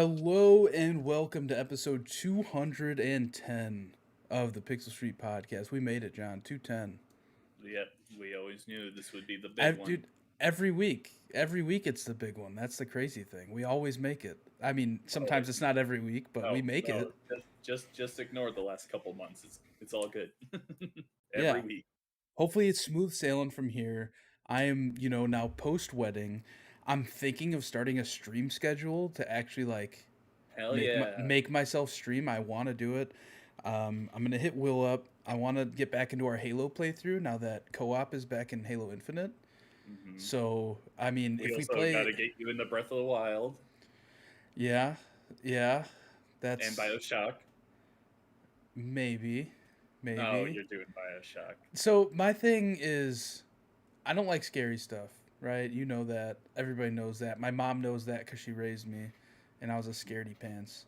Hello and welcome to episode 210 of the Pixel Street podcast. We made it, John. 210. Yep, we always knew this would be the big I've, one. dude, every week it's the big one. That's the crazy thing. We always make it. I mean, Oh, sometimes it's not every week, but we no, make no, it. just ignore the last couple months. It's all good. Every Yeah. week. Hopefully it's smooth sailing from here. I am, now post wedding. I'm thinking of starting a stream schedule to actually like Hell make yeah. make myself stream. I want to do it. I'm gonna hit Will up. I want to get back into our Halo playthrough now that co-op is back in Halo Infinite. hmm So I mean, We if we also got play, to get you in the Breath of the Wild yeah, yeah, and that's Bioshock. maybe, Oh, maybe. you're doing Bioshock. So my thing is, I don't like scary stuff, right? You know that. Everybody knows that. My mom knows that because she raised me, and I was a scaredy pants.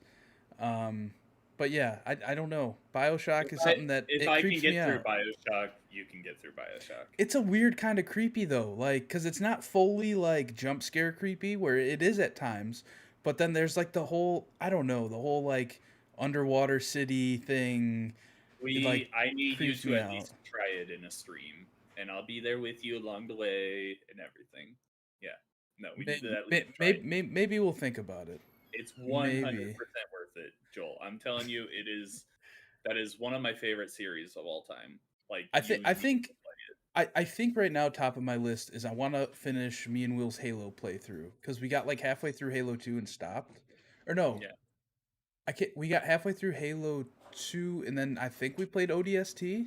Um, but yeah, I don't know. If Bioshock is I something that if it I can creeps me get through out. Bioshock, you can get through Bioshock. It's a weird kind of creepy though, like because it's not fully like jump scare creepy, where it is at times, but then there's like the whole I don't know the whole like underwater city thing. It like I need you creeps to me at out. least try it in a stream, and I'll be there with you along the way and everything. Yeah. No, we need to at least try it. Maybe we'll think about it. It's 100% Maybe. worth it, Joel. I'm telling you, it is. That is one of my favorite series of all time. Like I think you I need think to play it. I think right now top of my list is I want to finish me and Will's Halo playthrough because we got like halfway through Halo 2 and stopped. Or no, Yeah. I can't, we got halfway through Halo 2 and then I think we played ODST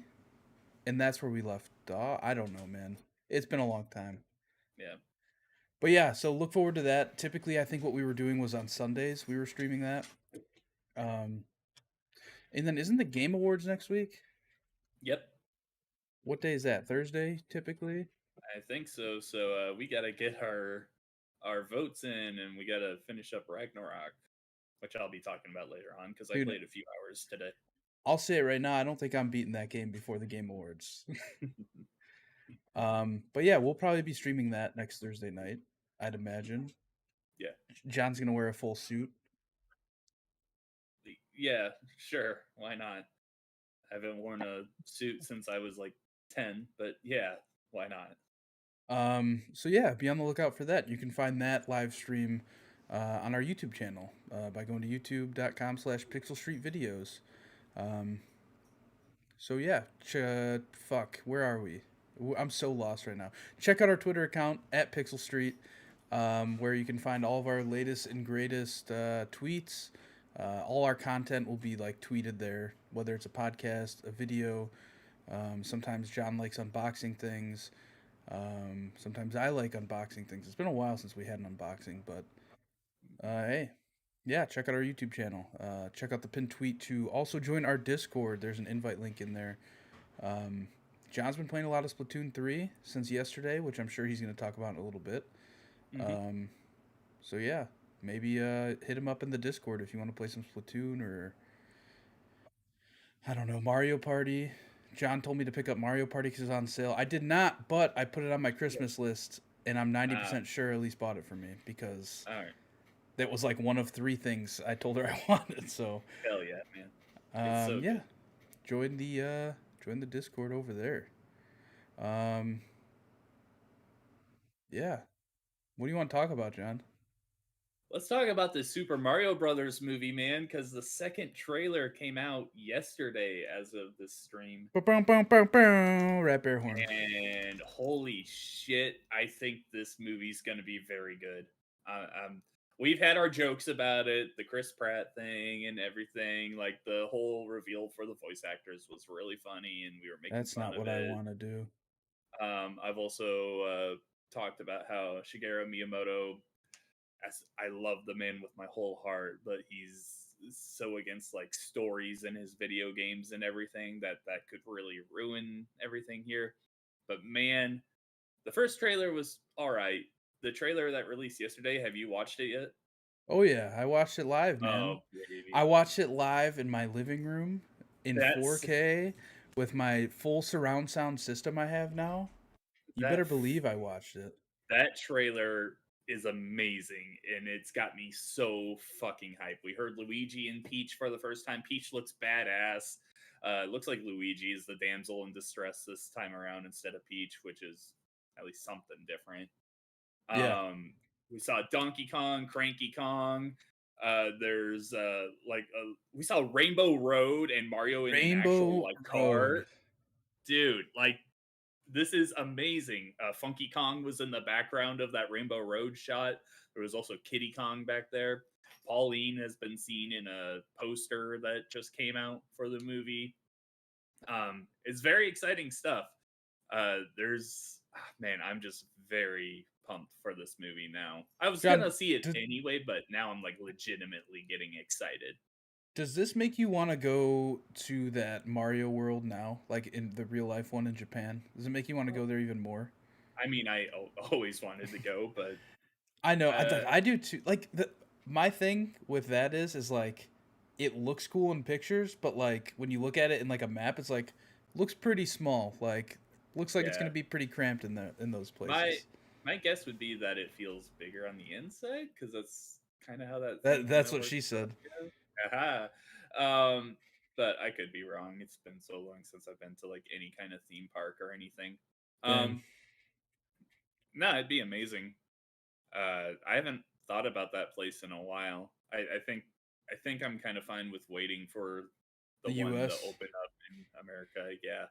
and that's where we left off. I don't know, man. It's been a long time. Yeah. But yeah, so look forward to that. Typically, I think what we were doing was on Sundays. We were streaming that. Um, and then isn't the Game Awards next week? Yep. What day is that? Thursday, typically? I think so. So we got to get our votes in, and we got to finish up Ragnarok, which I'll be talking about later on because I Dude, played a few hours today. I'll say it right now. I don't think I'm beating that game before the Game Awards. But yeah, we'll probably be streaming that next Thursday night, I'd imagine. Yeah. John's gonna wear a full suit. Yeah. Sure. Why not? I haven't worn a suit since I was like 10, but yeah, why not? So yeah, be on the lookout for that. You can find that live stream on our YouTube channel by going to youtube.com/Pixel Street Videos. Um, so yeah, fuck, where are we? I'm so lost right now. Check out our Twitter account at Pixel Street, where you can find all of our latest and greatest tweets. All our content will be like tweeted there, whether it's a podcast, a video. Sometimes John likes unboxing things. Sometimes I like unboxing things. It's been a while since we had an unboxing, but hey, yeah, check out our YouTube channel. Check out the pinned tweet to also join our Discord. There's an invite link in there. Um, John's been playing a lot of Splatoon 3 since yesterday, which I'm sure he's going to talk about in a little bit. hmm Um, so yeah, maybe hit him up in the Discord if you want to play some Splatoon or I don't know, Mario Party. John told me to pick up Mario Party because it's on sale. I did not, but I put it on my Christmas list, and I'm Ah, 90% sure Elise bought it for me because all right. that was like one of three things I told her I wanted. So, Hell yeah, man. It's so yeah, good. join the Discord over there. Um, yeah. What do you want to talk about, John? Let's talk about the Super Mario Brothers movie, man, because the second trailer came out yesterday as of this stream. Boom, boom, boom, boom, rap air horn. And holy shit, I think this movie's going to be very good. We've had our jokes about it, the Chris Pratt thing and everything. Like the whole reveal for the voice actors was really funny, and we were making That's fun not of what I it. want to do. I've also talked about how Shigeru Miyamoto, as I love the man with my whole heart, but he's so against like stories in his video games and everything that could really ruin everything here. But man, the first trailer was all right. The trailer that released yesterday, have you watched it yet? Oh yeah, I watched it live, Oh, man. I baby. watched it live in my living room in That's 4K with my full surround sound system I have now. You that better believe I watched it. that trailer. is amazing, and it's got me so fucking hyped. We heard Luigi and Peach for the first time. Peach looks badass. Looks like Luigi is the damsel in distress this time around instead of Peach, which is at least something different. Yeah. We saw Donkey Kong, Cranky Kong. There's we saw Rainbow Road and Mario in an actual Rainbow like Road. car. Dude, like this is amazing. Funky Kong was in the background of that Rainbow Road shot. There was also Kitty Kong back there. Pauline has been seen in a poster that just came out for the movie. It's very exciting stuff. Man, I'm just very pumped for this movie now. I was John, gonna see it d- anyway, but now I'm like legitimately getting excited. does this make you want to go to that Mario World now, like in the real life one in Japan? Does it make you want to go there even more? I mean, always wanted to go, but I know, uh, I do too. Like my thing with that is like it looks cool in pictures, but like when you look at it in like a map, it's like looks pretty small. Like looks like it's yeah, gonna be pretty cramped in those my places. my guess would be that it feels bigger on the inside because that's kind of how that thing kind That's of what works she out. said. Yeah. Aha. But I could be wrong. It's been so long since I've been to like any kind of theme park or anything. Damn. Um, no, it'd be amazing. I haven't thought about that place in a while. I think I'm kind of fine with waiting for the The one to U.S. open up in America. Yeah.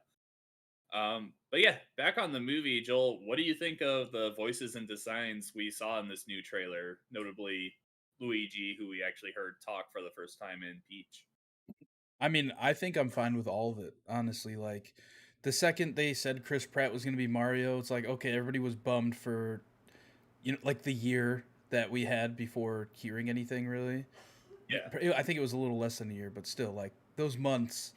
But yeah, back on the movie, Joel. What do you think of the voices and designs we saw in this new trailer? Notably, Luigi, who we actually heard talk for the first time in Peach. I mean, I think I'm fine with all of it, honestly. Like, the second they said Chris Pratt was going to be Mario, it's like, okay, everybody was bummed for, like the year that we had before hearing anything really. Yeah, I think it was a little less than a year, but still, like, those months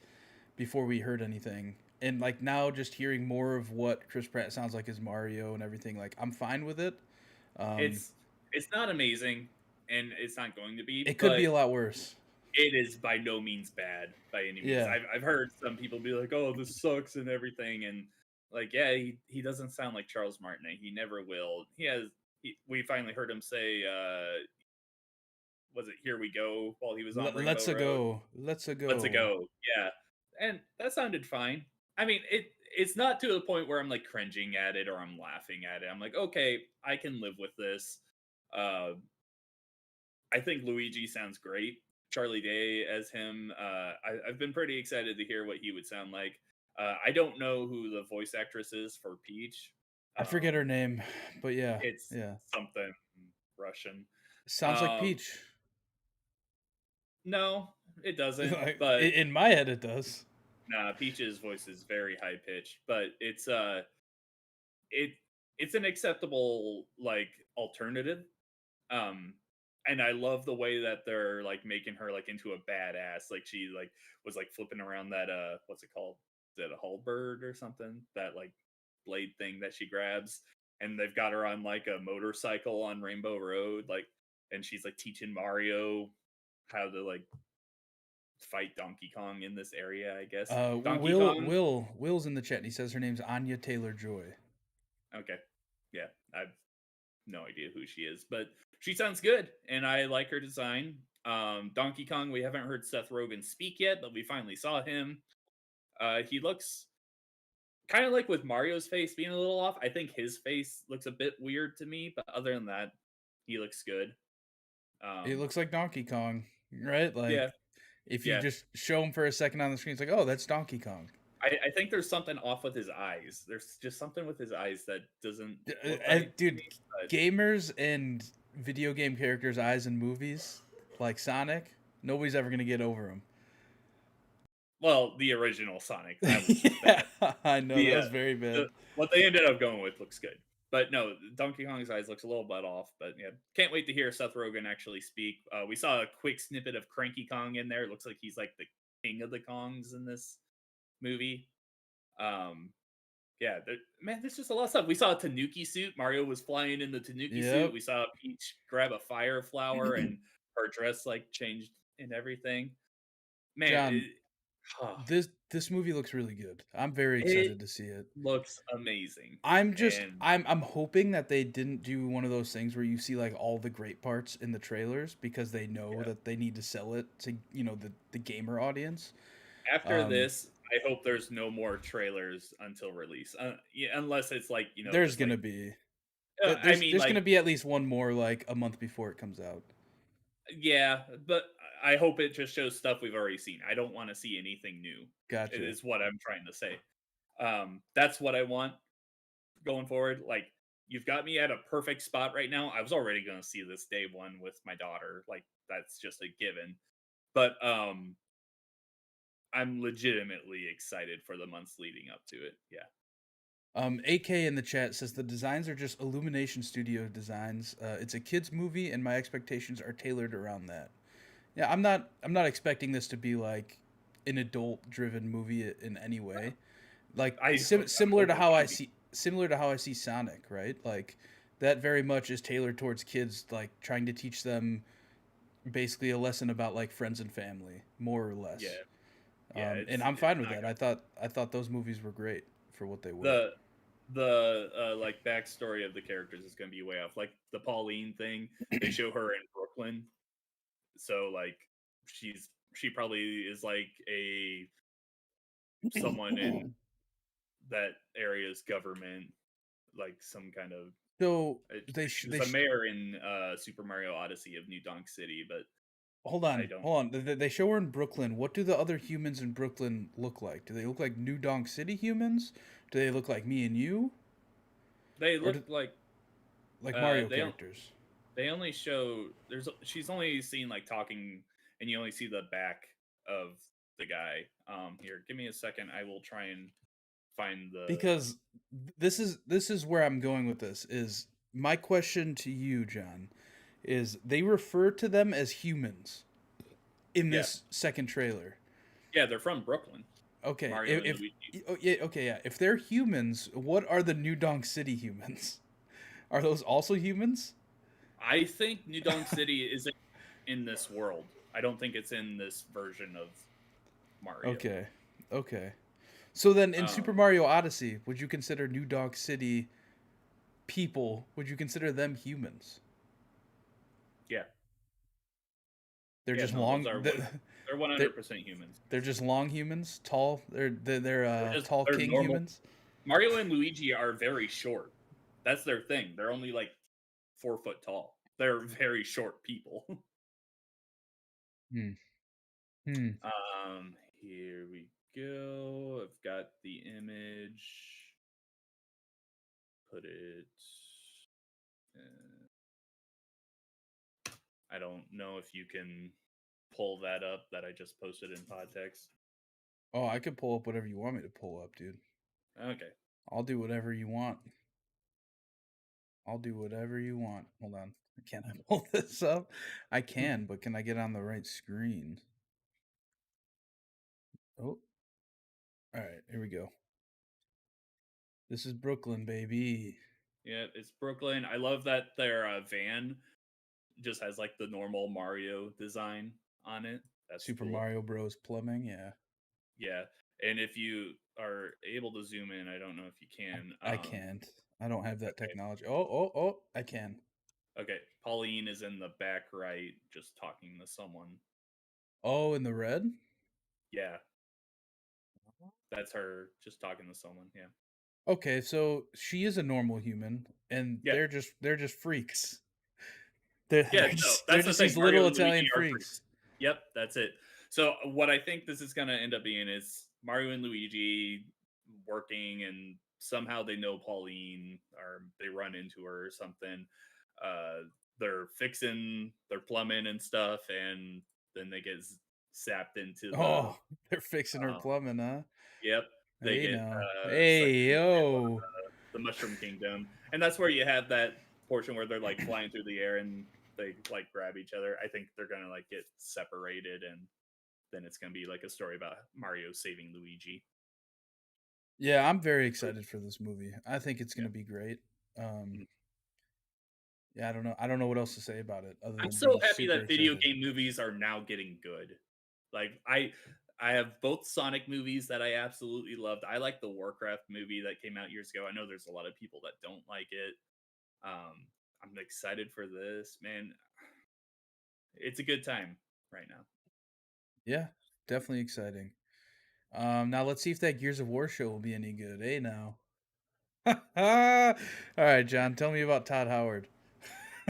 before we heard anything. And, like, now just hearing more of what Chris Pratt sounds like as Mario and everything, like, I'm fine with it. Um, it's it's not amazing, and it's not going to be, it could be but a lot worse. it is by no means bad by any means. Yeah. I've heard some people be like, "Oh, this sucks" and everything, and like, yeah, he doesn't sound like Charles Martinet. He never will. We finally heard him say, "Was it Here We Go?" while he was on Rainbow Let's a Road. go. Let's a Let's a go. go, yeah, and that sounded fine. I mean, it's not to the point where I'm like cringing at it or I'm laughing at it. I'm like, okay, I can live with this. Uh, I think Luigi sounds great. Charlie Day as him. I've been pretty excited to hear what he would sound like. I don't know who the voice actress is for Peach. I forget her Um, name, but yeah. it's Yeah. something Russian. Sounds like Um, Peach. no, it doesn't. Like, But in my head, it does. nah, Peach's voice is very high pitched. But it it's an acceptable like alternative. Um, and I love the way that they're like making her like into a badass. Like she like was like flipping around that what's it called? Is it a halberd or something? That like blade thing that she grabs. And they've got her on like a motorcycle on Rainbow Road, like, and she's like teaching Mario how to like fight Donkey Kong in this area, I guess. Donkey Kong. Will's in the chat. And he says her name's Anya Taylor Joy. Okay. Yeah. I've no idea who she is, but she sounds good, and I like her design. Donkey Kong, we haven't heard Seth Rogen speak yet, but we finally saw him. He looks kind of like with Mario's face being a little off. I think his face looks a bit weird to me, but other than that, he looks good. It Um, looks like Donkey Kong, right? yeah, Like if you yeah. just show him for a second on the screen, it's like, oh, that's Donkey Kong. I think there's something off with his eyes. There's just something with his eyes that doesn't look right to Dude, me. But gamers and video game characters' eyes in movies like Sonic, nobody's ever gonna get over him. well, the original Sonic that was just Yeah, bad. I know that The, was very bad. what they ended up going with looks good. But no, Donkey Kong's eyes looks a little bit off. But yeah, can't wait to hear Seth Rogen actually speak. We saw a quick snippet of Cranky Kong in there. It looks like he's like the king of the Kongs in this movie. Um, yeah, man, there's just a lot of stuff. We saw a Tanuki suit. Mario was flying in the Tanuki suit. Yep. We saw Peach grab a fire flower and her dress like changed and everything. Man, John, this movie looks really good. I'm very It excited to see it. looks amazing, I'm just and I'm hoping that they didn't do one of those things where you see like all the great parts in the trailers because they know yeah. that they need to sell it to, the gamer audience. After Um this, I hope there's no more trailers until release, yeah, unless it's like, there's just going like to be I there's mean, there's going like to be at least one more like a month before it comes out. yeah, but I hope it just shows stuff we've already seen. I don't wanna see anything new, Gotcha. is what I'm trying to say. That's what I want going forward. Like, you've got me at a perfect spot right now. I was already gonna see this day one with my daughter, like, that's just a given. But, I'm legitimately excited for the months leading up to it. Yeah. AK in the chat says the designs are just Illumination Studio designs. It's a kids movie, and my expectations are tailored around that. Yeah, I'm not expecting this to be like an adult driven movie in any way. Like I'm hoping to be. similar to how I see Sonic, right? Like that very much is tailored towards kids, like trying to teach them basically a lesson about like friends and family, more or less. Yeah. Yeah, And it's I'm it's fine with not that. I thought those movies were great for what they were. the like, backstory of the characters is gonna be way off. Like, the Pauline thing, they show her in Brooklyn, so, like, she probably is, like, a someone in that area's government, like, some kind of So she was a mayor in, Super Mario Odyssey of New Donk City, but hold I on, don't hold on. They show her in Brooklyn. What do the other humans in Brooklyn look like? Do they look like New Donk City humans? Do they look like me and you, they or look like Mario they don't characters? they only show she's only seen, like, talking, and you only see the back of the guy. Here, give me a second, I will try and find the Because this is where I'm going with this. Is my question to you, John, is they refer to them as humans in yeah. this second trailer. Yeah, they're from Brooklyn, Okay, Mario and Luigi. oh, yeah, okay, yeah. If they're humans, what are the New Donk City humans? Are those also humans? I think New Donk City isn't in this world. I don't think it's in this version of Mario. Okay, okay. So then, in Super Um, Mario Odyssey, would you consider New Donk City people? Would you consider them humans? yeah. They're Yeah, just no, those long. are they're They're 100% humans. they're just long humans, tall. They're tall They're king normal. humans. Mario and Luigi are very short. That's their thing. They're only like 4 foot tall. They're very short people. Hmm. Hmm. Here we go. I've got the image. Put it. Uh, I don't know if you can pull that up that I just posted in pod text. Oh, I could pull up whatever you want me to pull up, dude. Okay. I'll do whatever you want. I'll do whatever you want. Hold on. Can I pull this up? I can, but can I get on the right screen? Oh, all right. Here we go. This is Brooklyn, baby. Yeah, it's Brooklyn. I love that their van just has like the normal Mario design on it. That's Super cool. Mario Bros. Plumbing. Yeah, Yeah. And if you are able to zoom in, I don't know if you can. I can't. I don't have that Okay. technology. Oh! I can. Okay. Pauline is in the back right, just talking to someone. Oh, in the red. Yeah. That's her just talking to someone. Yeah. Okay, so she is a normal human, and Yeah. they're just freaks. They're Yeah, they're no, just they're that's the just thing. these Mario little and Luigi Italian are freaks. freaks. Yep, that's it. So what I think this is gonna end up being is Mario and Luigi working, and somehow they know Pauline, or they run into her or something. Uh, they're fixing their plumbing and stuff, and then they get sapped into the. Oh, they're fixing her Um, plumbing, huh? yep, they Hey get now, sucked hey into yo. the Mushroom Kingdom, and that's where you have that portion where they're like flying through the air and they like grab each other. I think they're gonna like get separated, and then it's gonna be like a story about Mario saving Luigi. Yeah, I'm very excited for this movie. I think it's Yeah, gonna be great. Um, mm. yeah, I don't know. I don't know what else to say about it other I'm than so being happy super that video excited. game movies are now getting good. Like I have both Sonic movies that I absolutely loved. I like the Warcraft movie that came out years ago. I know there's a lot of people that don't like it. Um, I'm excited for this, man. It's a good time right now. Yeah, definitely exciting. Now let's see if that Gears of War show will be any good. Hey now. All right, John, tell me about Todd Howard.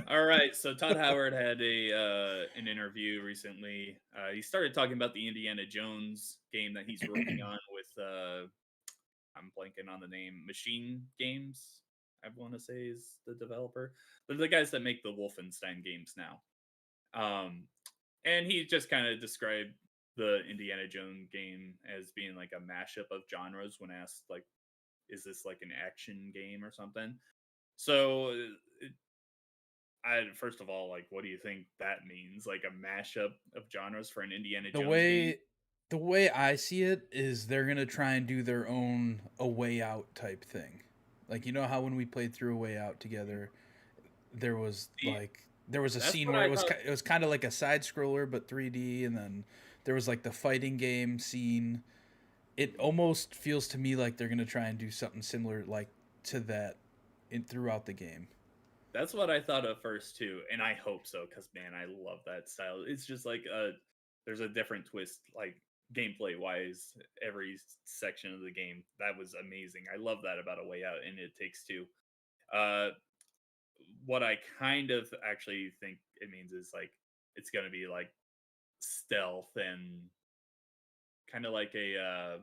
All right, so Todd Howard had a an interview recently. He started talking about the Indiana Jones game that he's working on with I'm blanking on the name, Machine Games. I want to say is the developer. They're the guys that make the Wolfenstein games now. Um, and he just kind of described the Indiana Jones game as being like a mashup of genres when asked like, is this like an action game or something? So I first of all, like, what do you think that means? Like a mashup of genres for an Indiana The Jones game? way the way I see it is they're gonna try and do their own A Way Out type thing. Like you know how when we played through A Way Out together, See, there was a that's scene what where I thought. it was kind of like a side scroller but 3D, and then there was like the fighting game scene. It almost feels to me like they're gonna try and do something similar like to that in throughout the game. That's what I thought at first too, and I hope so because man, I love that style. It's just like there's a different twist, like gameplay wise, every section of the game. That was amazing. I love that about A Way Out, and It Takes Two. Uh, what I kind of actually think it means is like it's gonna be like stealth and kind of like a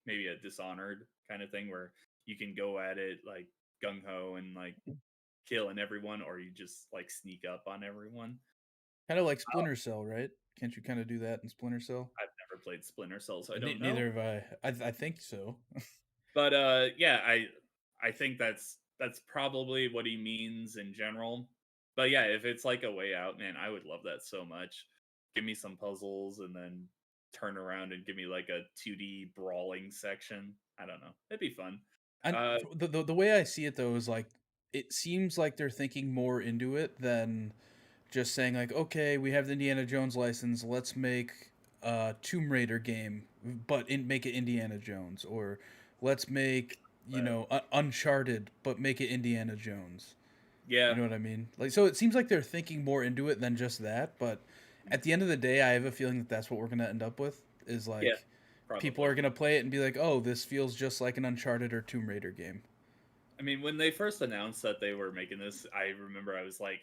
maybe a Dishonored kind of thing where you can go at it like gung ho and like killing everyone, or you just like sneak up on everyone. Kind of like Splinter Cell, right? Can't you kind of do that in Splinter Cell? I've never played Splinter Cell, so I don't know. Neither have I. I think so. But yeah, I think that's probably what he means in general. But yeah, if it's like A Way Out, man, I would love that so much. Give me some puzzles and then turn around and give me like a 2D brawling section. I don't know. It'd be fun. And Uh the way I see it though is like it seems like they're thinking more into it than just saying like, okay, we have the Indiana Jones license, let's make a Tomb Raider game, but make it Indiana Jones, or let's make but Uncharted, but make it Indiana Jones. You yeah, know what I mean? Like, so it seems like they're thinking more into it than just that. But at the end of the day, I have a feeling that that's what we're gonna end up with. Is yeah, like people probably. are gonna play it and be like, "Oh, this feels just like an Uncharted or Tomb Raider game." I mean, when they first announced that they were making this, I remember I was like,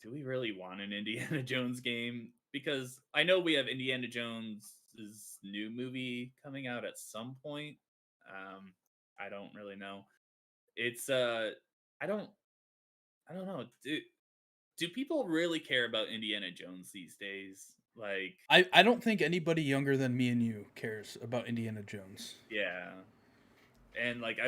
do we really want an Indiana Jones game? Because I know we have Indiana Jones's new movie coming out at some point. Um, I don't really know. It's I don't I don't know. Do people really care about Indiana Jones these days? Like, I don't think anybody younger than me and you cares about Indiana Jones yeah. And like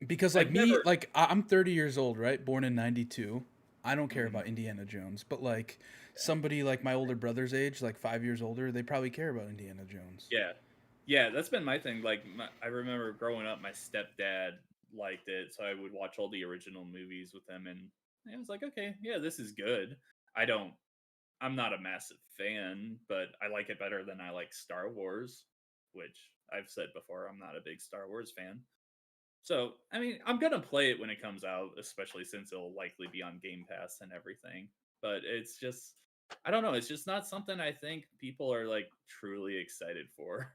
because like I've me, never like I'm 30 years old, right? Born in '92. I don't care Mhm, about Indiana Jones, but like somebody like my older brother's age, like 5 years older, they probably care about Indiana Jones. yeah. Yeah, that's been my thing. Like, I remember growing up, my stepdad liked it, so I would watch all the original movies with him, and I was like, okay, yeah, this is good. I don't, I'm not a massive fan, but I like it better than I like Star Wars, which I've said before, I'm not a big Star Wars fan. So, I mean, I'm gonna play it when it comes out, especially since it'll likely be on Game Pass and everything. But it's just, I don't know, it's just not something I think people are like truly excited for.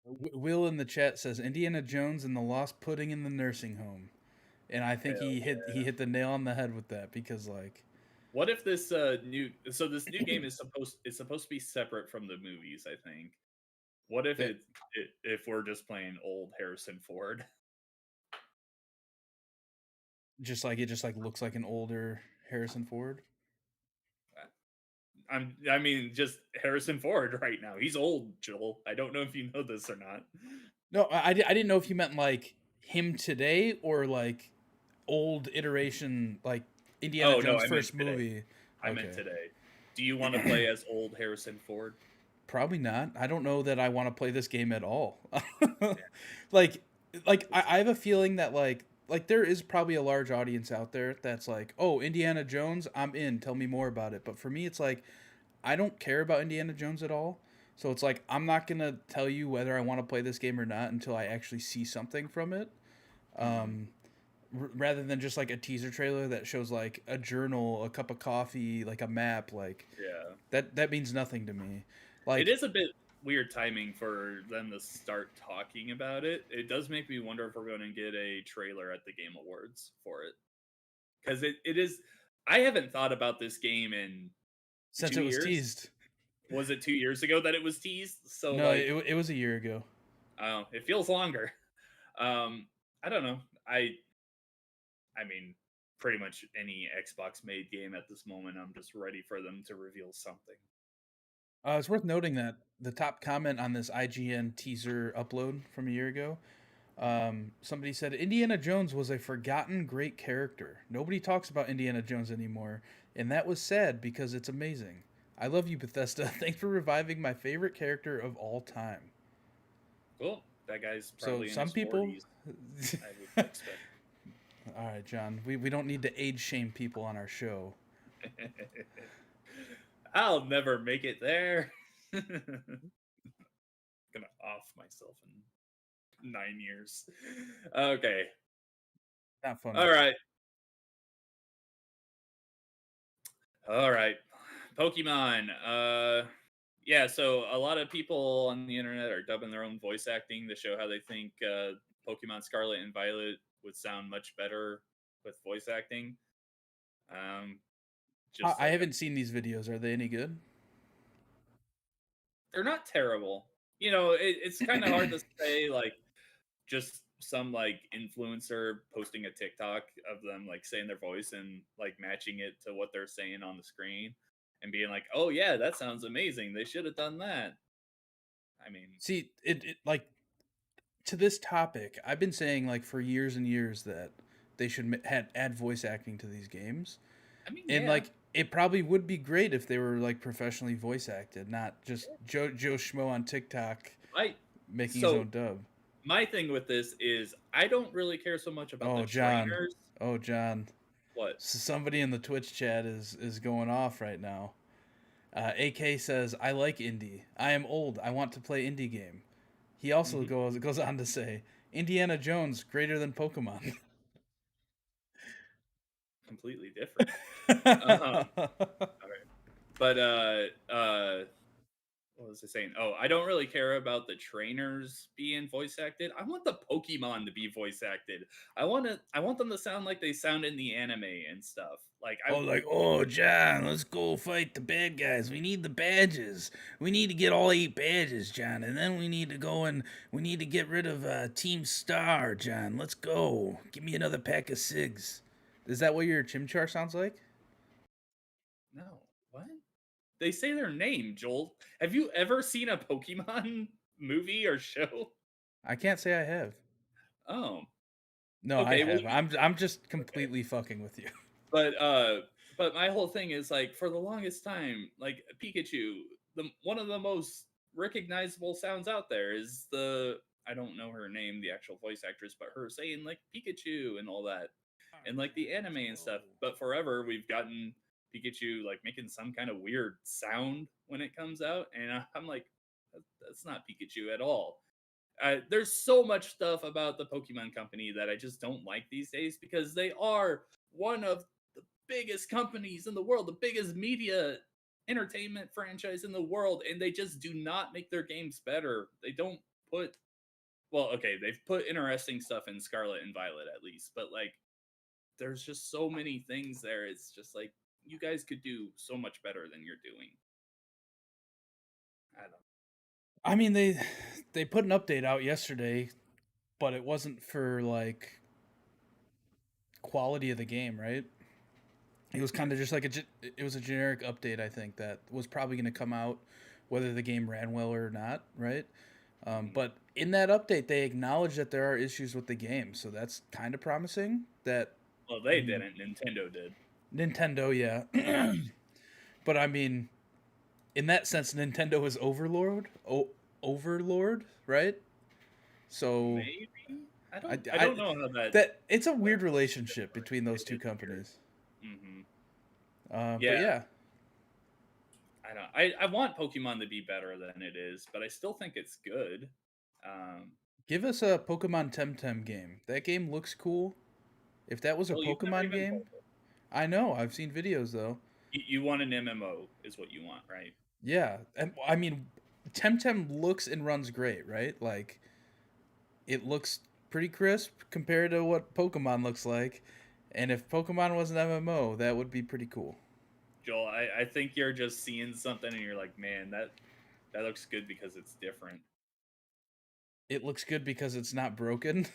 Will in the chat says Indiana Jones and the Lost Pudding in the nursing home, and I think Hell he yeah. hit the nail on the head with that because like What if this this new game is supposed to be separate from the movies, I think. What if that if we're just playing old Harrison Ford? just like it just like looks like an older Harrison Ford. I mean just Harrison Ford right now. He's old, Joel. I don't know if you know this or not. No, I didn't know if you meant like him today or like old iteration like Indiana Oh no, Jones I meant first today. movie. I meant Okay. today. Do you want to play as old Harrison Ford? Probably not. I don't know that I want to play this game at all. like I have a feeling that like there is probably a large audience out there that's like, "Oh, Indiana Jones, I'm in. Tell me more about it." But for me it's like I don't care about Indiana Jones at all. So it's like I'm not gonna tell you whether I want to play this game or not until I actually see something from it. Hmm. Um, Rather than just like a teaser trailer that shows like a journal, a cup of coffee, like a map, like Yeah. that means nothing to me. It Like is a bit weird timing for them to start talking about it. It does make me wonder if we're going to get a trailer at the Game Awards for it. Because it is. I haven't thought about this game in since two it was years. teased. Was it 2 years ago that it was teased? So, No, like, it was a year ago. oh, it feels longer. Um, I don't know. I mean, pretty much any Xbox made game at this moment, I'm just ready for them to reveal something. It's worth noting that the top comment on this IGN teaser upload from a year ago, somebody said Indiana Jones was a forgotten great character. Nobody talks about Indiana Jones anymore, and that was sad because it's amazing. I love you, Bethesda. Thanks for reviving my favorite character of all time. Cool. That guy's So probably in some his people. 40s, I would expect. All right, John. We don't need to age shame people on our show. I'll never make it there. Gonna off myself in 9 years. Okay. Not funny. All right. All right. Pokemon. Yeah, so a lot of people on the internet are dubbing their own voice acting to show how they think Pokemon Scarlet and Violet would sound much better with voice acting. Um, just I like haven't seen these videos. Are they any good? they're not terrible. It's kind of hard to say like just some like influencer posting a TikTok of them like saying their voice and like matching it to what they're saying on the screen and being like, "Oh yeah, that sounds amazing. They should have done that." I mean, See, it like to this topic, I've been saying like for years and years that they should add voice acting to these games, and yeah. like it probably would be great if they were like professionally voice acted, not just Joe Schmo on TikTok I making his so own dub. my thing with this is I don't really care so much about the Oh John, trainers. oh John, What? somebody in the Twitch chat is going off right now. AK says, "I like indie. I am old. I want to play indie game." He also Mhm. goes on to say, "Indiana Jones greater than Pokemon." Completely different. Um, okay. But what was I saying? Oh, I don't really care about the trainers being voice acted. I want the Pokemon to be voice acted. I want them to sound like they sound in the anime and stuff. Like Oh, like, oh, John, let's go fight the bad guys. We need the badges. We need to get all 8 badges, John, and then we need to go and we need to get rid of Team Star, John. Let's go. Give me another pack of cigs. Is that what your Chimchar sounds like? no. What? They say their name, Joel. Have you ever seen a Pokemon movie or show? I can't say I have. Oh. No, I Okay, well have. I'm just okay. completely fucking with you. But my whole thing is like for the longest time, like Pikachu, the one of the most recognizable sounds out there is the I don't know her name, the actual voice actress, but her saying like Pikachu and all that. And like the anime Let's and stuff. go. But forever we've gotten Pikachu like making some kind of weird sound when it comes out, and I'm like, That's not Pikachu at all." There's so much stuff about the Pokemon Company that I just don't like these days because they are one of the biggest companies in the world, the biggest media entertainment franchise in the world, and they just do not make their games better. They don't put well, okay, they've put interesting stuff in Scarlet and Violet at least, but like there's just so many things there. It's just like you guys could do so much better than you're doing. I don't. I mean, they put an update out yesterday, but it wasn't for like quality of the game, right? It was kind of just like it was a generic update. I think that was probably going to come out whether the game ran well or not, right? Mhm. But in that update, they acknowledge that there are issues with the game, so that's kind of promising. That Well, they didn't. Nintendo did. Nintendo, yeah, but I mean, in that sense, Nintendo is overlord, right? So Maybe I I don't know how that that it's a weird works relationship between differently. those It two is weird. companies. Hmm. But Yeah, yeah, I don't. I want Pokemon to be better than it is, but I still think it's good. Um, Give us a Pokemon Temtem game. That game looks cool. If that was a well, you've never Pokemon even game, played it. I know. I've seen videos though. You want an MMO, is what you want, right? Yeah, and I mean, Temtem looks and runs great, right? Like it looks pretty crisp compared to what Pokemon looks like. And if Pokemon was an MMO, that would be pretty cool. Joel, I think you're just seeing something and you're like, man, that looks good because it's different, It looks good because it's not broken.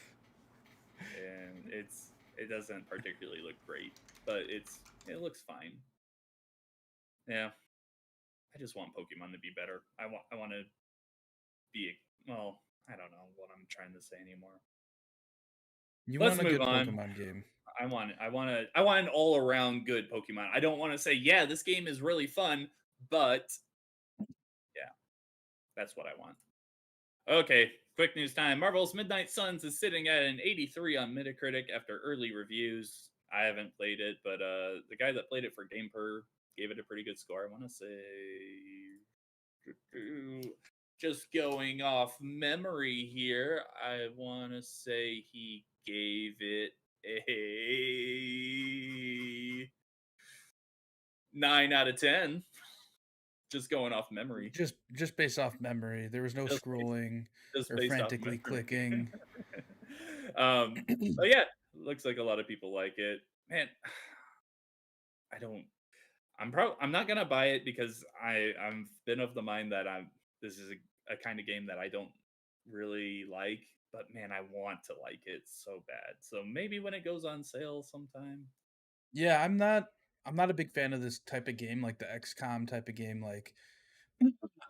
and it doesn't particularly look great, but it looks fine. Yeah, I just want Pokemon to be better. I want to be well. I don't know what I'm trying to say anymore. You Let's want a move good on. Pokemon game. I want an all around good Pokemon. I don't want to say, yeah, this game is really fun, but yeah, that's what I want. Okay, quick news time. Marvel's Midnight Suns is sitting at an 83 on Metacritic after early reviews. I haven't played it, but the guy that played it for GamePer gave it a pretty good score. I want to say, just going off memory here, I want to say he gave it a 9 out of 10. Just going off memory. Just based off memory. There was no Just based, scrolling just or based off frantically memory. clicking. But yeah, looks like a lot of people like it. Man, I don't. I'm not gonna buy it because I'm been of the mind that this is a kind of game that I don't really like. But man, I want to like it so bad. So maybe when it goes on sale sometime. Yeah, I'm not a big fan of this type of game, like the XCOM type of game. Like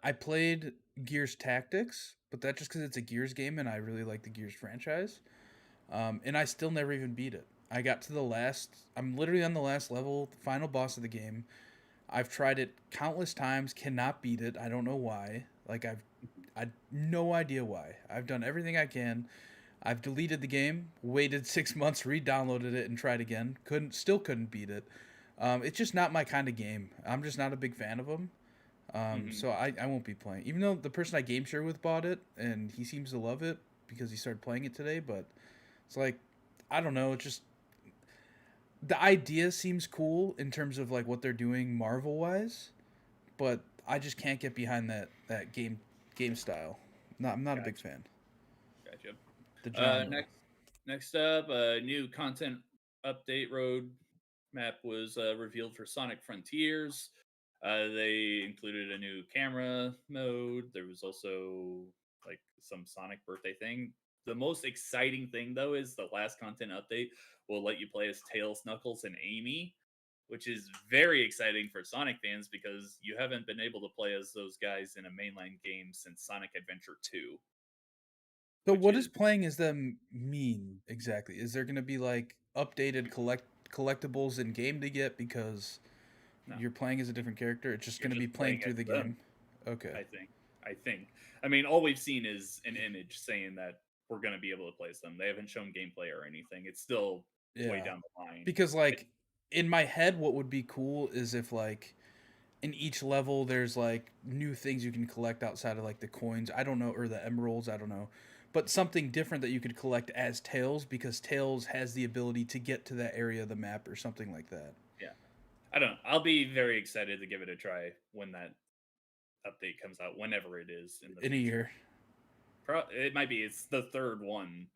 I played Gears Tactics, but that's just because it's a Gears game and I really like the Gears franchise. And I still never even beat it. I got to the last. I'm literally on the last level, the final boss of the game. I've tried it countless times, cannot beat it. I don't know why. Like I no idea why. I've done everything I can. I've deleted the game, waited 6 months, re-downloaded it, and tried again. Couldn't beat it. It's just not my kind of game. I'm just not a big fan of them. Hmm. So I won't be playing. Even though the person I game share with bought it, and he seems to love it because he started playing it today. But it's like, I don't know. It's just the idea seems cool in terms of like what they're doing Marvel wise, but I just can't get behind that game style. I'm not a big Gotcha, fan. gotcha. The genre. Next up, a new content update road map was revealed for Sonic Frontiers. They included a new camera mode. There was also like some Sonic birthday thing. The most exciting thing though is the last content update will let you play as Tails, Knuckles, and Amy, which is very exciting for Sonic fans because you haven't been able to play as those guys in a mainline game since Sonic Adventure 2, So which what does is playing as them mean exactly? Is there going to be like updated collectibles in game to get because no, you're playing as a different character? It's just you're going to be just playing playing through as the them. game. Okay. I think. I think. I mean, all we've seen is an image saying that we're going to be able to place them. They haven't shown gameplay or anything. It's still way Yeah. down the line. Because I, like in my head what would be cool is if like in each level there's like new things you can collect outside of like the coins. I don't know, or the emeralds, I don't know. But something different that you could collect as Tails because Tails has the ability to get to that area of the map or something like that yeah, I don't know. I'll be very excited to give it a try when that update comes out, whenever it is in the in a future. year. It might be. It's the third one.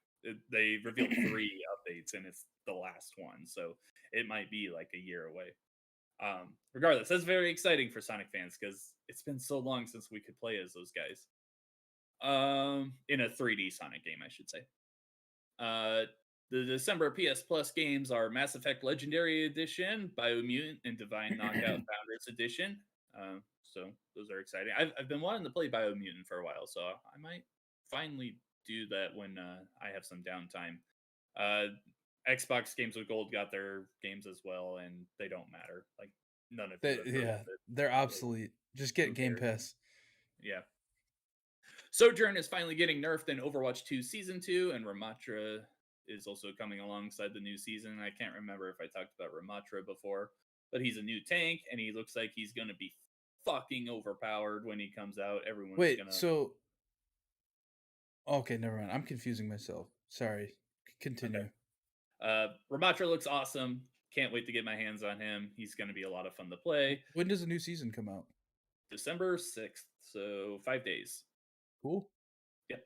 They revealed three updates, and it's the last one, so it might be like a year away. Regardless, that's very exciting for Sonic fans because it's been so long since we could play as those guys. In a 3D Sonic game, I should say. Uh, the December PS Plus games are Mass Effect Legendary Edition, Biomutant, and Divine Knockout Founders Edition. So those are exciting. I've been wanting to play Biomutant for a while, so I might finally do that when I have some downtime. Uh, Xbox Games with Gold got their games as well, and they don't matter. Like none of you have heard Yeah, of it. they're Like obsolete. Just get who Game cares? Pass. Yeah. Sojourn is finally getting nerfed in Overwatch 2 Season 2, and Ramatra is also coming alongside the new season. I can't remember if I talked about Ramatra before, but he's a new tank, and he looks like he's going to be fucking overpowered when he comes out. Everyone's Wait, gonna so okay, never mind. I'm confusing myself. Sorry. okay. Continue. Ramatra looks awesome. Can't wait to get my hands on him. He's gonna be a lot of fun to play. When does the new season come out? December 6th, so 5 days. Cool. Yep.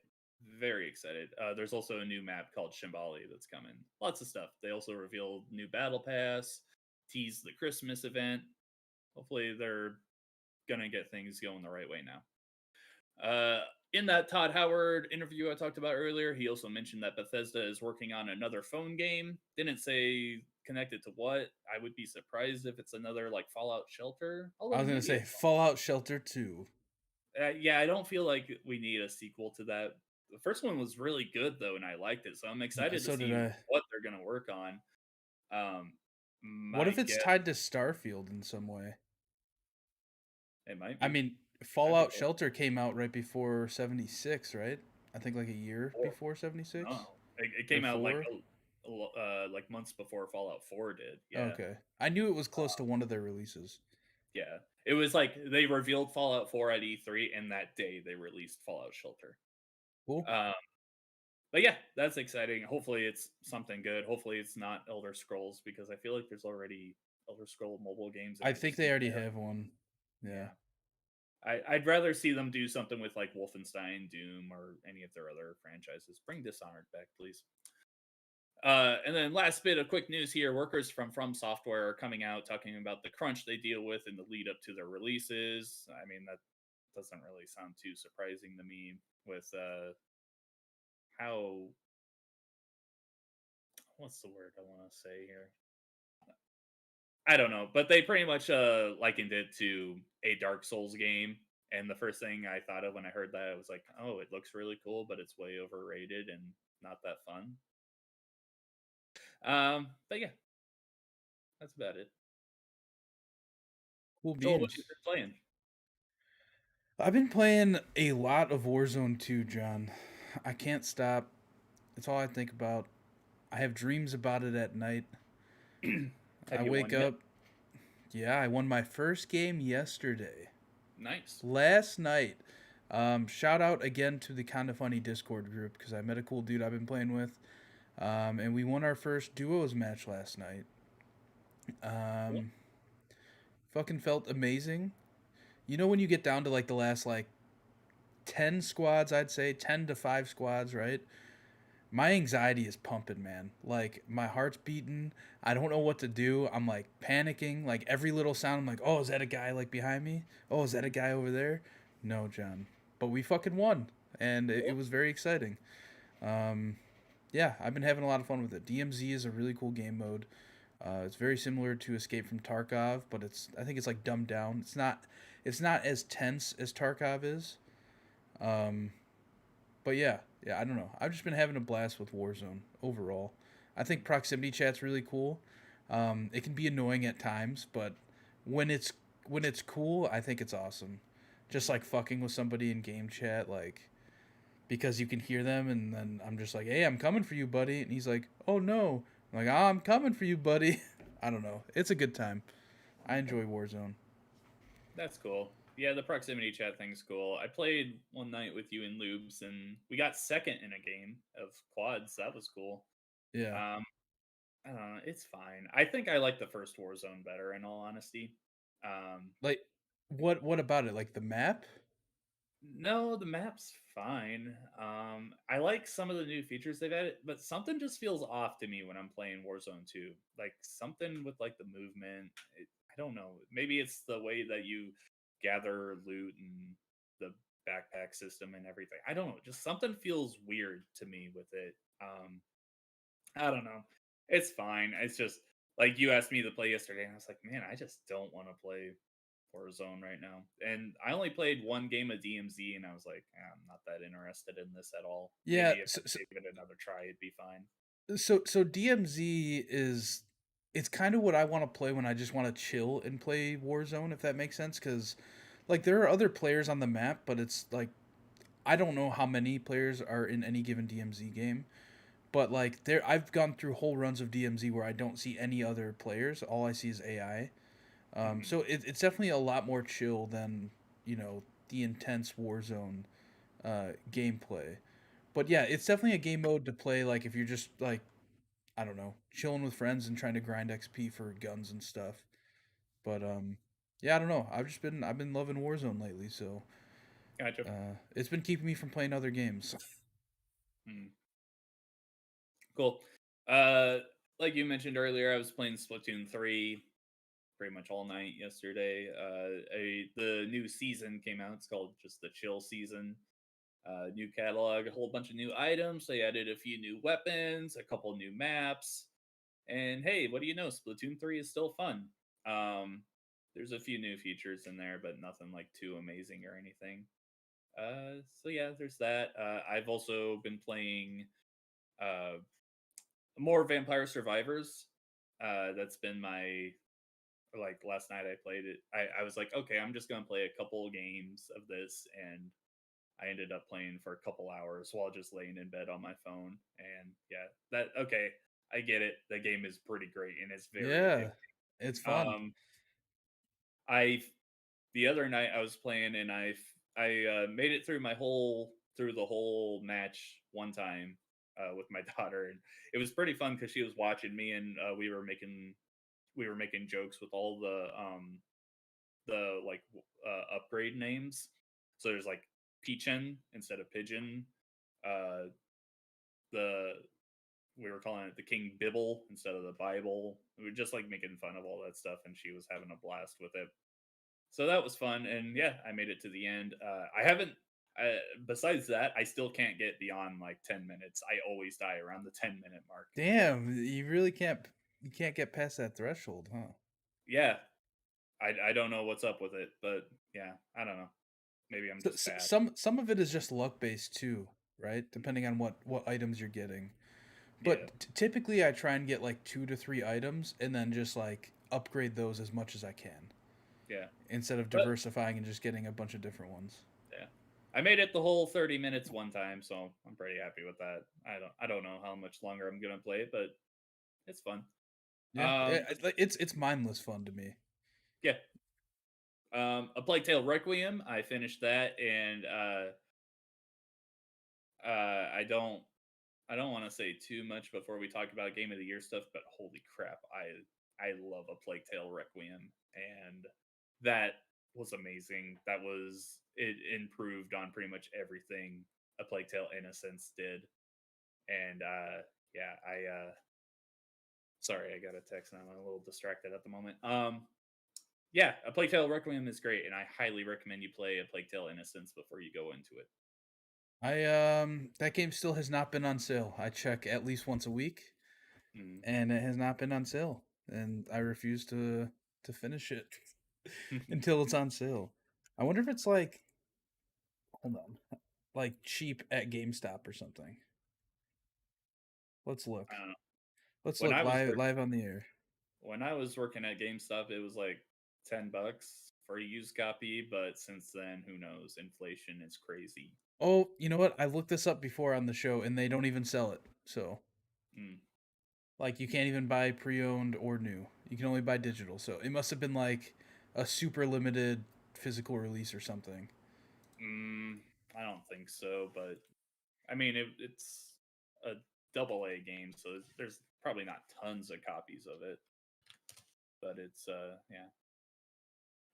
Very excited. There's also a new map called Shimbali that's coming. Lots of stuff. They also revealed new battle pass, teased the Christmas event. Hopefully they're gonna get things going the right way now. In that Todd Howard interview I talked about earlier, he also mentioned that Bethesda is working on another phone game. Didn't say connected to what. I would be surprised if it's another like Fallout Shelter. I Although was gonna maybe say it's Fallout Shelter 2. yeah, I don't feel like we need a sequel to that. The first one was really good though, and I liked it, so I'm excited to So did see I. what they're gonna work on. Um, What my if it's guess tied to Starfield in some way? it might I be. mean, That'd be Fallout cool. Shelter came out right before 76, right? I think like a year Four. before 76 No, it or came out like 4. like months before Fallout 4 did. Yeah. Okay. I knew it was close to one of their releases. Yeah. It was like they revealed Fallout 4 at E3, and that day they released Fallout Shelter. Cool. Um, but yeah, that's exciting. Hopefully it's something good. Hopefully it's not Elder Scrolls because I feel like there's already Elder Scroll mobile games and I I think just they need already more. have one. Yeah. Yeah. I'd rather see them do something with like Wolfenstein, Doom, or any of their other franchises. Bring Dishonored back, please. And then last bit of quick news here: workers from Software are coming out talking about the crunch they deal with in the lead up to their releases. I mean, that doesn't really sound too surprising to me with how what's the word I want to say here? I don't know, but they pretty much likened it to a Dark Souls game. And the first thing I thought of when I heard that, I was like, "Oh, it looks really cool, but it's way overrated and not that fun." But yeah, that's about it. Cool Joel, what you beans. been playing? I've been playing a lot of Warzone 2, John. I can't stop. It's all I think about. I have dreams about it at night. Have I you wake won yet? up. Yeah, I won my first game yesterday. Nice. Last night. Shout out again to the Kinda Funny Discord group because I met a cool dude I've been playing with. And we won our first duos match last night. Cool. Um, fucking felt amazing. You know when you get down to like the last like 10 squads, I'd say 10 to 5 squads, right? My anxiety is pumping, man. Like my heart's beating. I don't know what to do. I'm like panicking. Like every little sound, I'm like, oh, is that a guy like behind me? Oh, is that a guy over there? No, John. But we fucking won, and it Cool. was very exciting. Um, yeah, I've been having a lot of fun with it. DMZ is a really cool game mode. It's very similar to Escape from Tarkov, but I think it's like dumbed down. It's not as tense as Tarkov is. Um, but yeah, I don't know. I've just been having a blast with Warzone overall. I think proximity chat's really cool. It can be annoying at times, but when it's when it's cool, I think it's awesome. Just like fucking with somebody in game chat, like because you can hear them, and then I'm just like, "Hey, I'm coming for you, buddy," and he's like, "Oh no," I'm like, "I'm coming for you, buddy." I don't know. It's a good time. I enjoy Warzone. That's cool. Yeah, the proximity chat thing's cool. I played one night with you in Lubes, and we got second in a game of quads. That was cool. Yeah. Um, I don't know. It's fine. I think I like the first Warzone better, in all honesty. Um, Like, what about it? Like the map? no, the map's fine. I like some of the new features they've added, but something just feels off to me when I'm playing Warzone 2. Like something with like the movement. I don't know. Maybe it's the way that you gather loot and the backpack system and everything. I don't know. Just something feels weird to me with it. I don't know. It's fine. It's just like you asked me to play yesterday, and I was like, man, I just don't want to play Warzone right now. And I only played one game of DMZ, and I was like, I'm not that interested in this at all. Yeah. Maybe if So, I so, gave it another try, it'd be fine. so DMZ is it's kind of what I want to play when I just want to chill and play Warzone, if that makes sense. Because like there are other players on the map, but it's like I don't know how many players are in any given DMZ game. But like I've gone through whole runs of DMZ where I don't see any other players. All I see is AI. Hmm. So it's definitely a lot more chill than the intense Warzone gameplay. But yeah, it's definitely a game mode to play like if you're just like I don't know chilling with friends and trying to grind XP for guns and stuff. But yeah, I don't know. I've been loving Warzone lately, so Gotcha. it's been keeping me from playing other games. Mm, cool. Uh, like you mentioned earlier, I was playing Splatoon 3 pretty much all night yesterday. The new season came out. It's called just the Chill Season. New catalog, a whole bunch of new items. They added a few new weapons, a couple new maps, and hey, what do you know? Splatoon 3 is still fun. Um, there's a few new features in there, but nothing like too amazing or anything. So yeah, there's that. I've also been playing uh, more Vampire Survivors. That's been my like last night I played it. I was like, okay, I'm just gonna play a couple games of this, and I ended up playing for a couple hours while just laying in bed on my phone. And yeah, that okay, I get it. The game is pretty great and it's very Yeah, addicting. it's fun. I the other night I was playing and I made it through through the whole match one time with my daughter, and it was pretty fun because she was watching me, and we were making jokes with all the like upgrade names. So there's like Peachin instead of Pigeon. Uh, the we were calling it the King Bibble instead of the Bible. We were just like making fun of all that stuff, and she was having a blast with it. So that was fun, and yeah, I made it to the end. I haven't. Besides that, I still can't get beyond like 10 minutes. I always die around the 10-minute mark. Damn, you can't get past that threshold, huh? Yeah, I don't know what's up with it, but yeah, I don't know. Maybe I'm So, just bad. some of it is just luck based too, right? Depending on what items you're getting. Yeah, But typically, I try and get like 2 to 3 items, and then just like upgrade those as much as I can, yeah, instead of but diversifying and just getting a bunch of different ones. yeah. I made it the whole 30 minutes one time, so I'm pretty happy with that. I don't know how much longer I'm gonna play it, but it's fun. Yeah, Um it's mindless fun to me. yeah. A Plague Tale Requiem, I finished that, and I don't want to say too much before we talk about Game of the Year stuff, but holy crap, I love A Plague Tale Requiem, and that was amazing. That was it improved on pretty much everything A Plague Tale Innocence did, and yeah, I sorry, I got a text and I'm a little distracted at the moment. Yeah, A Plague Tale Requiem is great, and I highly recommend you play A Plague Tale Innocence before you go into it. That game still has not been on sale. I check at least once a week, Mm. and it has not been on sale, and I refuse to finish it until it's on sale. I wonder if it's like hold on, like cheap at GameStop or something. Let's look. I don't know. Let's When look I was live on the air. when I was working at GameStop, it was like $10 for a used copy, but since then, who knows? Inflation is crazy. Oh, you know what? I looked this up before on the show, and they don't even sell it. So, Mm. like, you can't even buy pre-owned or new. You can only buy digital. So it must have been like a super limited physical release or something. Mm, I don't think so, but I mean, it's a double A game, so there's probably not tons of copies of it, but it's yeah.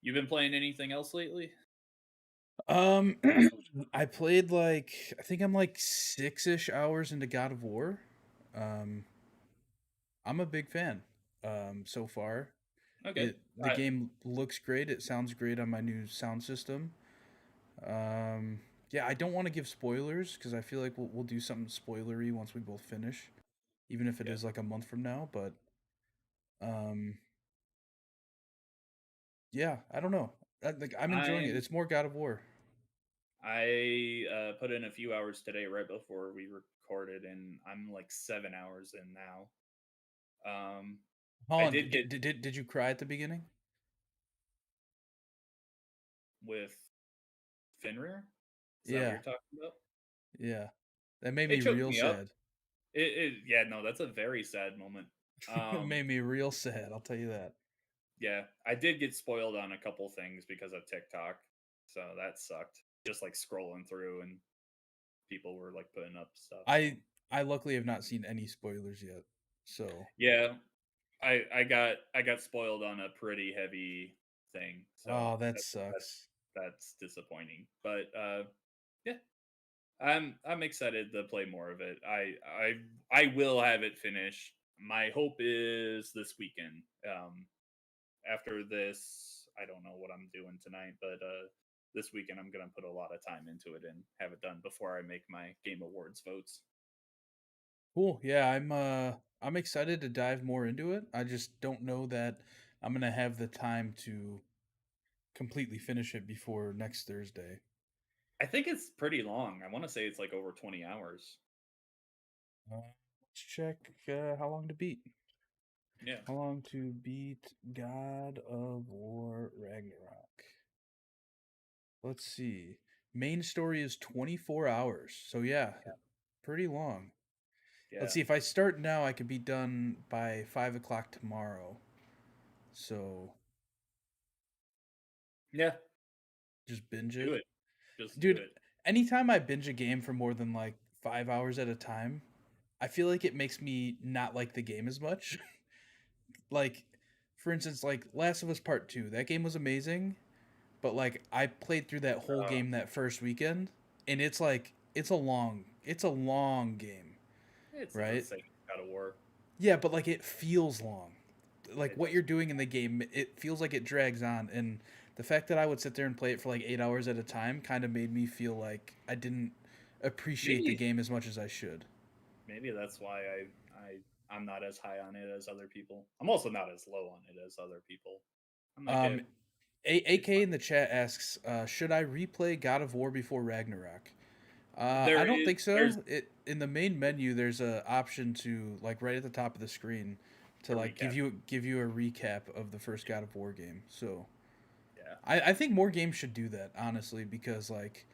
You been playing anything else lately? Um, I played like I think I'm like 6-ish hours into God of War. Um, I'm a big fan. So far, Okay. the game looks great. It sounds great on my new sound system. Um, yeah, I don't want to give spoilers because I feel like we'll do something spoilery once we both finish, even if it Yeah. is like a month from now. But um, yeah, I don't know. I'm enjoying it. I'm It's more God of War. I put in a few hours today right before we recorded, and I'm like 7 hours in now. Um, Hold I on, did get did you cry at the beginning? with Fenrir. Is that what you're Yeah, talking about? yeah. That made It me choked real me up. sad. Yeah, no, that's a very sad moment. It Um, made me real sad. I'll tell you that. Yeah, I did get spoiled on a couple things because of TikTok, so that sucked. Just like scrolling through and people were like putting up stuff. So I luckily have not seen any spoilers yet. So, yeah, I got spoiled on a pretty heavy thing. So oh, that that's sucks. that's disappointing. But yeah, I'm excited to play more of it. I will have it finished. My hope is this weekend. After this, I don't know what I'm doing tonight, but this weekend I'm gonna put a lot of time into it and have it done before I make my Game Awards votes. Cool. Yeah, I'm excited to dive more into it. I just don't know that I'm gonna have the time to completely finish it before next Thursday. I think it's pretty long. I want to say it's like over 20 hours. Let's check how long to beat. Yeah, How long to beat God of War Ragnarok? Let's see. Main story is 24 hours. So yeah, pretty long. Let's yeah, see. If I start now, I could be done by 5 o'clock tomorrow. So yeah. just binge Do it. it. Just do Dude, it. anytime I binge a game for more than like 5 hours at a time, I feel like it makes me not like the game as much. Like, for instance, like Last of Us Part 2, that game was amazing, but like I played through that whole Uh, game that first weekend, and it's like it's a long game, it's the right? same as God of War. Yeah, but like it feels long. Like It what does. you're doing in the game, it feels like it drags on, and the fact that I would sit there and play it for like 8 hours at a time kind of made me feel like I didn't appreciate the Maybe game as much as I should. maybe that's why I'm not as high on it as other people. I'm also not as low on it as other people. I'm like, Um, it's AK fine. in the chat asks, should I replay God of War before Ragnarok? I There don't is think there's so. It in the main menu, there's a option to like right at the top of the screen to a like recap. give you a recap of the first God of War game. So Yeah, I think more games should do that honestly because like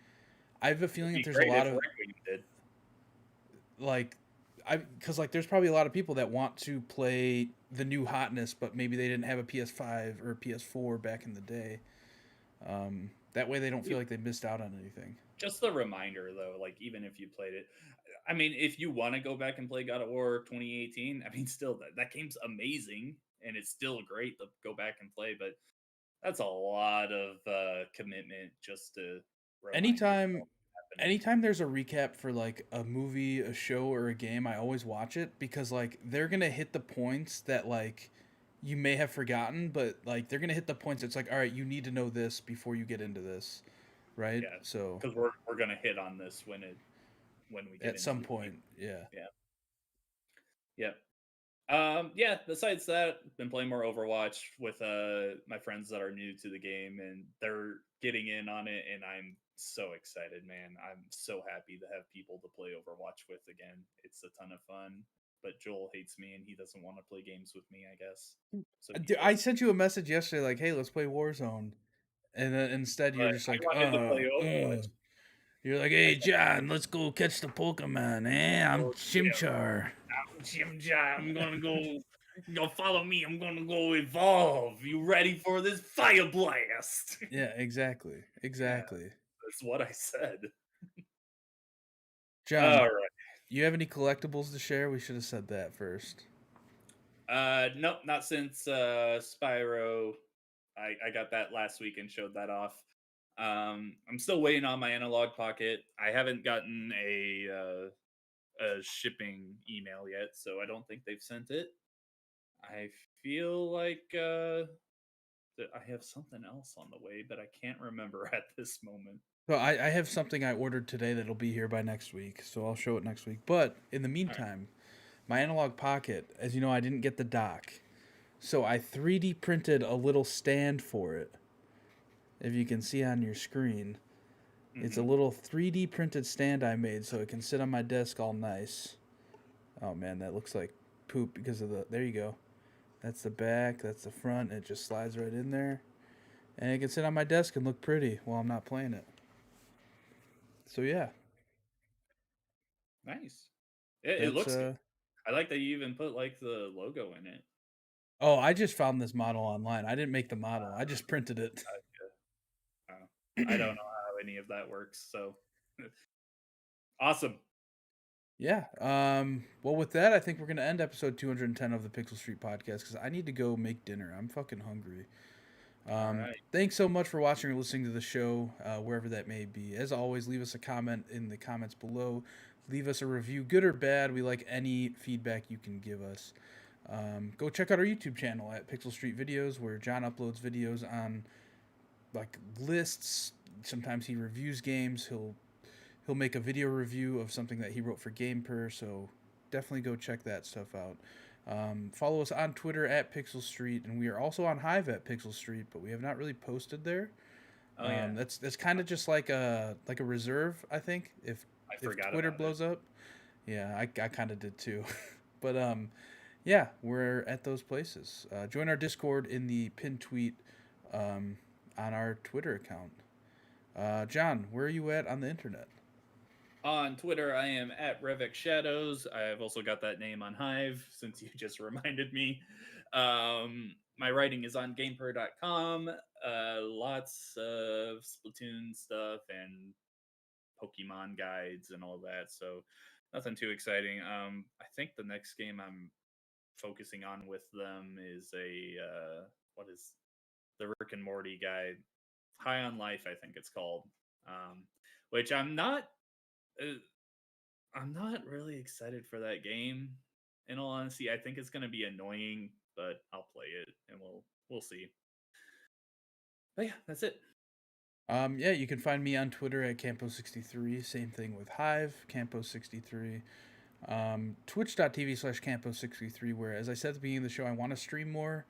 I have a it'd feeling that be there's a great lot if of Requiem did. like I because like there's probably a lot of people that want to play the new hotness, but maybe they didn't have a PS5 or a PS4 back in the day. That way they don't feel like they missed out on anything. Just the reminder though, like even if you played it, I mean, if you want to go back and play God of War 2018, I mean, still that game's amazing and it's still great to go back and play, but that's a lot of commitment just to remind Anytime yourself what happened. anytime there's a recap for like a movie, a show, or a game, I always watch it because like they're gonna hit the points that like you may have forgotten, but like they're gonna hit the points that's like, all right, you need to know this before you get into this, right? Yeah, So because we're gonna hit on this when we get at into some the game. point, yeah. Yeah, yeah. Yeah, besides that, been playing more Overwatch with my friends that are new to the game and they're getting in on it and I'm so excited, man. I'm so happy to have people to play Overwatch with again. It's a ton of fun. But Joel hates me and he doesn't want to play games with me, I guess. So he I just sent you a message yesterday like, hey, let's play Warzone, and then instead but you're just I like, wanted to play Overwatch. You're like, I hey, said, John, let's go catch the Pokemon. Eh, I'm oh yeah, Chimchar. Jim Jam, I'm gonna go. You gonna follow me? I'm gonna go evolve. You ready for this fire blast? Yeah, exactly. Yeah, Exactly. that's what I said. John, All right. you have any collectibles to share? We should have said that first. Nope, not since Spyro. I got that last week and showed that off. I'm still waiting on my analog pocket. I haven't gotten a shipping email yet, so I don't think they've sent it. I feel like that I have something else on the way, but I can't remember at this moment. So I have something I ordered today that'll be here by next week, so I'll show it next week. But in the All right. meantime, my analog pocket, as you know, I didn't get the dock. So I 3D printed a little stand for it. If you can see on your screen, it's a Mm-hmm. little 3D printed stand I made so it can sit on my desk all nice. Oh man, that looks like poop because of the. There you go. That's the back, that's the front. It just slides right in there. And it can sit on my desk and look pretty while I'm not playing it. So yeah, Nice. It that's looks good. I like that you even put like the logo in it. Oh, I just found this model online. I didn't make the model. I just printed it. I don't know how any of that works. So awesome. Yeah. Well, with that, I think we're gonna end episode 210 of the Pixel Street podcast because I need to go make dinner. I'm fucking hungry. All right. Thanks so much for watching or listening to the show, wherever that may be. As always, leave us a comment in the comments below. Leave us a review, good or bad. We like any feedback you can give us. Go check out our YouTube channel at Pixel Street Videos, where John uploads videos on like lists. Sometimes he reviews games. He'll make a video review of something that he wrote for GamePer. So definitely go check that stuff out. Follow us on Twitter at Pixel Street, and we are also on Hive at Pixel Street, but we have not really posted there. Oh yeah. That's kind of just like a reserve, I think. I If forgot Twitter about it. blows up, yeah, I kind of did too. But yeah, we're at those places. Join our Discord in the pinned tweet um, on our Twitter account. John, where are you at on the internet? On Twitter, I am at Revix Shadows. I've also got that name on Hive since you just reminded me. My writing is on gameper.com. Lots of Splatoon stuff and Pokemon guides and all that. So nothing too exciting. I think the next game I'm focusing on with them is a what is the Rick and Morty guide? High on Life, I think it's called. Um, which uh, I'm not really excited for that game. In all honesty, I think it's going to be annoying, but I'll play it and we'll see. But yeah, that's it. Yeah, you can find me on Twitter at Campo63. Same thing with Hive, Campo63. Twitch.tv/Campo63, where, as I said at the beginning of the show, I want to stream more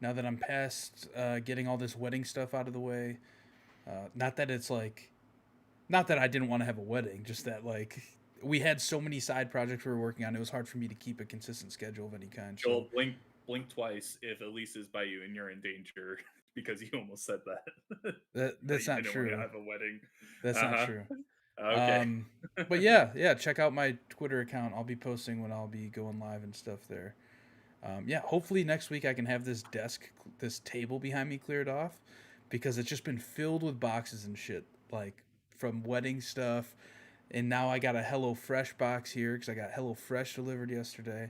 now that I'm past getting all this wedding stuff out of the way. Not that it's like, not that I didn't want to have a wedding, just that, like, we had so many side projects we were working on, it was hard for me to keep a consistent schedule of any kind. So, Joel, blink twice if Elise is by you and you're in danger because you almost said that that that's you not didn't want to true. have a wedding. That's Uh not huh. true. Okay. Um, but yeah, check out my Twitter account. I'll be posting when I'll be going live and stuff there. Yeah, hopefully next week I can have this table behind me cleared off because it's just been filled with boxes and shit, like from wedding stuff. And now I got a Hello Fresh box here because I got Hello Fresh delivered yesterday.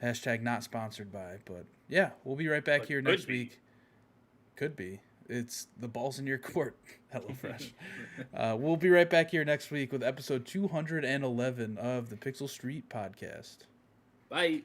Hashtag not sponsored by, but yeah, we'll be right back But here could next be. week. Could be. It's the balls in your court. Hello Fresh. We'll be right back here next week with episode 211 of the Pixel Street podcast. Bye.